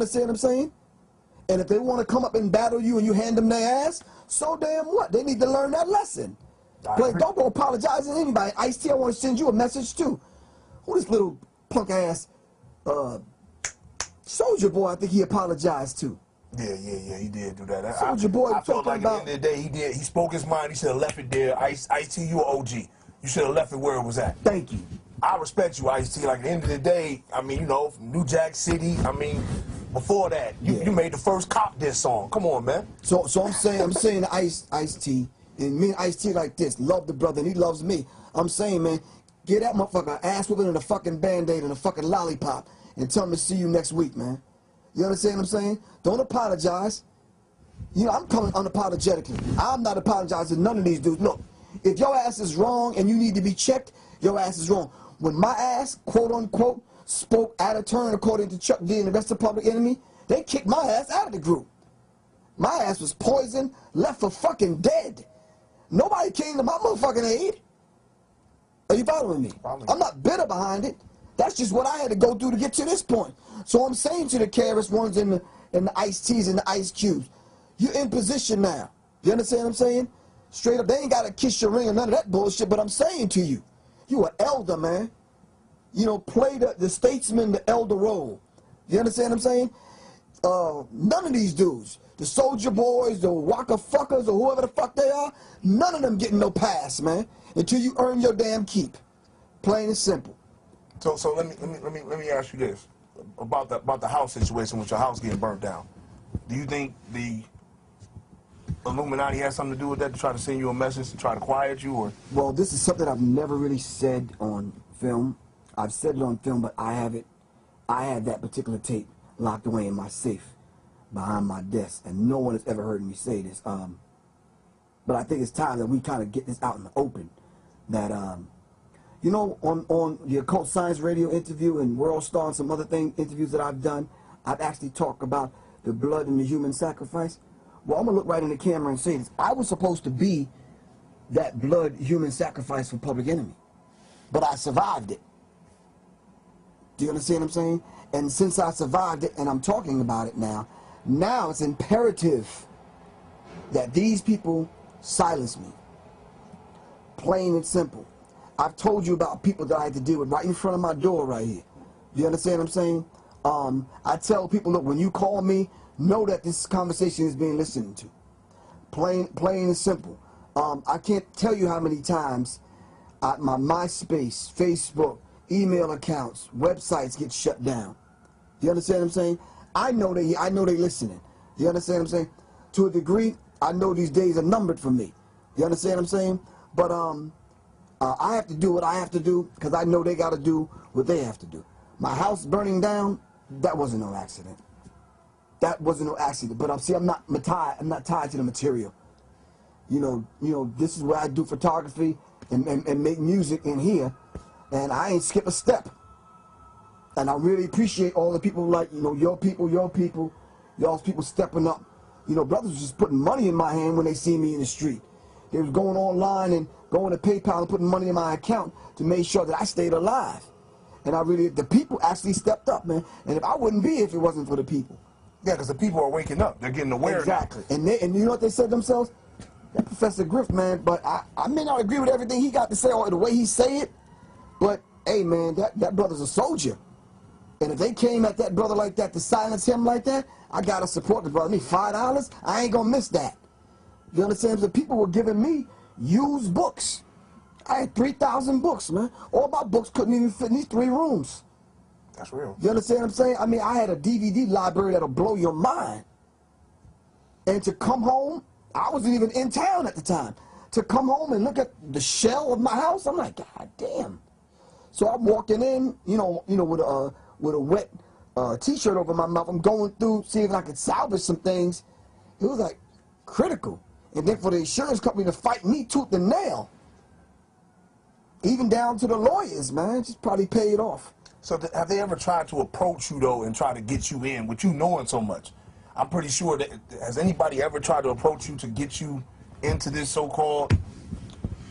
understand what I'm saying? And if they want to come up and battle you and you hand them their ass, so damn what? They need to learn that lesson. But don't go apologizing to anybody. Ice-T, I want to send you a message too. Who this little punk ass Soldier Boy, I think he apologized to. Yeah, he did do that. Soldier Boy, I felt like at the end of the day, he spoke his mind. He should have left it there. Ice-T, you an OG. You should have left it where it was at. Thank you. I respect you, Ice-T. Like, at the end of the day, I mean, you know, from New Jack City, I mean, before that, you made the first Cop diss song. Come on, man. So I'm saying to Ice-T, and me and Ice-T like this, love the brother, and he loves me. I'm saying, man, get that motherfucker ass whooping and a fucking Band-Aid and a fucking lollipop, and tell him to see you next week, man. You understand what I'm saying? Don't apologize. You know, I'm coming unapologetically. I'm not apologizing to none of these dudes. Look, if your ass is wrong and you need to be checked, your ass is wrong. When my ass, quote unquote, spoke out of turn according to Chuck D and the rest of Public Enemy, they kicked my ass out of the group. My ass was poisoned, left for fucking dead. Nobody came to my motherfucking aid. Are you following me? I'm not bitter behind it. That's just what I had to go through to get to this point. So I'm saying to the KRS Ones and the Ice-Ts and the Ice Cubes, you're in position now. You understand what I'm saying? Straight up, they ain't got to kiss your ring or none of that bullshit, but I'm saying to you, you an elder, man. You know, play the statesman, the elder role. You understand what I'm saying? None of these dudes, the Soldier Boys, the Waka Fuckers, or whoever the fuck they are, none of them getting no pass, man, until you earn your damn keep. Plain and simple. So let me ask you this about the house situation with your house getting burnt down. Do you think the Illuminati has something to do with that, to try to send you a message to try to quiet you, or? Well, this is something I've never really said on film. I've said it on film, but I had that particular tape locked away in my safe behind my desk, and no one has ever heard me say this. But I think it's time that we kind of get this out in the open. That you know, on the Occult Science Radio interview and World Star and some other interviews that I've done, I've actually talked about the blood and the human sacrifice. Well, I'm going to look right in the camera and say this. I was supposed to be that blood human sacrifice for Public Enemy, but I survived it. Do you understand what I'm saying? And since I survived it and I'm talking about it now it's imperative that these people silence me. Plain and simple. I've told you about people that I had to deal with right in front of my door right here. You understand what I'm saying? I tell people, look, when you call me, know that this conversation is being listened to. Plain and simple. I can't tell you how many times my MySpace, Facebook, email accounts, websites get shut down. You understand what I'm saying? I know they listening. You understand what I'm saying? To a degree, I know these days are numbered for me. You understand what I'm saying? But I have to do what I have to do because I know they got to do what they have to do. My house burning down, that wasn't no accident. That wasn't no accident. But see, I'm not tied to the material. You know, this is where I do photography and make music in here, and I ain't skip a step. And I really appreciate all the people like, you know, y'all's people stepping up. You know, brothers was just putting money in my hand when they see me in the street. They was going online and going to PayPal and putting money in my account to make sure that I stayed alive. And the people actually stepped up, man. And if I wouldn't be if it wasn't for the people. Yeah, because the people are waking up. They're getting aware. Exactly. And you know what they said themselves? That Professor Griff, man, but I may not agree with everything he got to say or the way he say it, but, hey, man, that brother's a soldier. And if they came at that brother like that to silence him like that, I got to support the brother. I mean, $5, I ain't going to miss that. You understand? The people were giving me used books. I had 3,000 books, man. All my books couldn't even fit in these 3 rooms. That's real. You understand what I'm saying? I mean, I had a DVD library that'll blow your mind. And to come home, I wasn't even in town at the time. To come home and look at the shell of my house, I'm like, God damn. So I'm walking in, you know, with a wet T-shirt over my mouth. I'm going through, seeing if I could salvage some things. It was like critical. And then for the insurance company to fight me tooth and nail, even down to the lawyers, man, just probably pay it off. So have they ever tried to approach you, though, and try to get you in with you knowing so much? I'm pretty sure that, has anybody ever tried to approach you to get you into this so-called?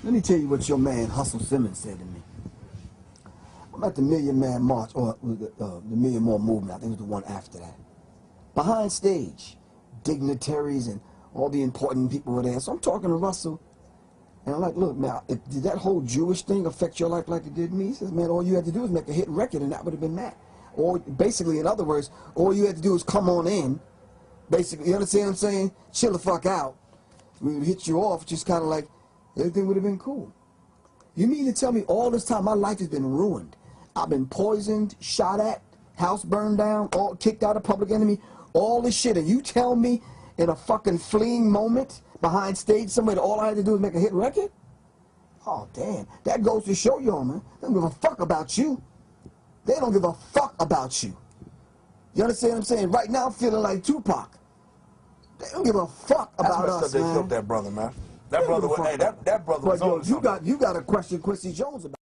Let me tell you what your man Hustle Simmons said to me. I'm at the Million Man March, or the Million More Movement, I think it was the one after that. behind stage, dignitaries and all the important people were there. So I'm talking to Russell, and I'm like, look, man, did that whole Jewish thing affect your life like it did me? He says, man, all you had to do was make a hit record, and that would have been that. Or basically, in other words, all you had to do was come on in. Basically, you understand what I'm saying? Chill the fuck out. We would hit you off, just kind of like, everything would have been cool. You mean to tell me all this time my life has been ruined? I've been poisoned, shot at, house burned down, all kicked out of Public Enemy, all this shit, and you tell me in a fucking fleeing moment behind stage somewhere that all I had to do was make a hit record? Oh, damn. That goes to show y'all, man. They don't give a fuck about you. They don't give a fuck about you. You understand what I'm saying? Right now I'm feeling like Tupac. They don't give a fuck about us, man. They killed that brother, man. That brother, hey, that brother was on something. You got to question Quincy Jones about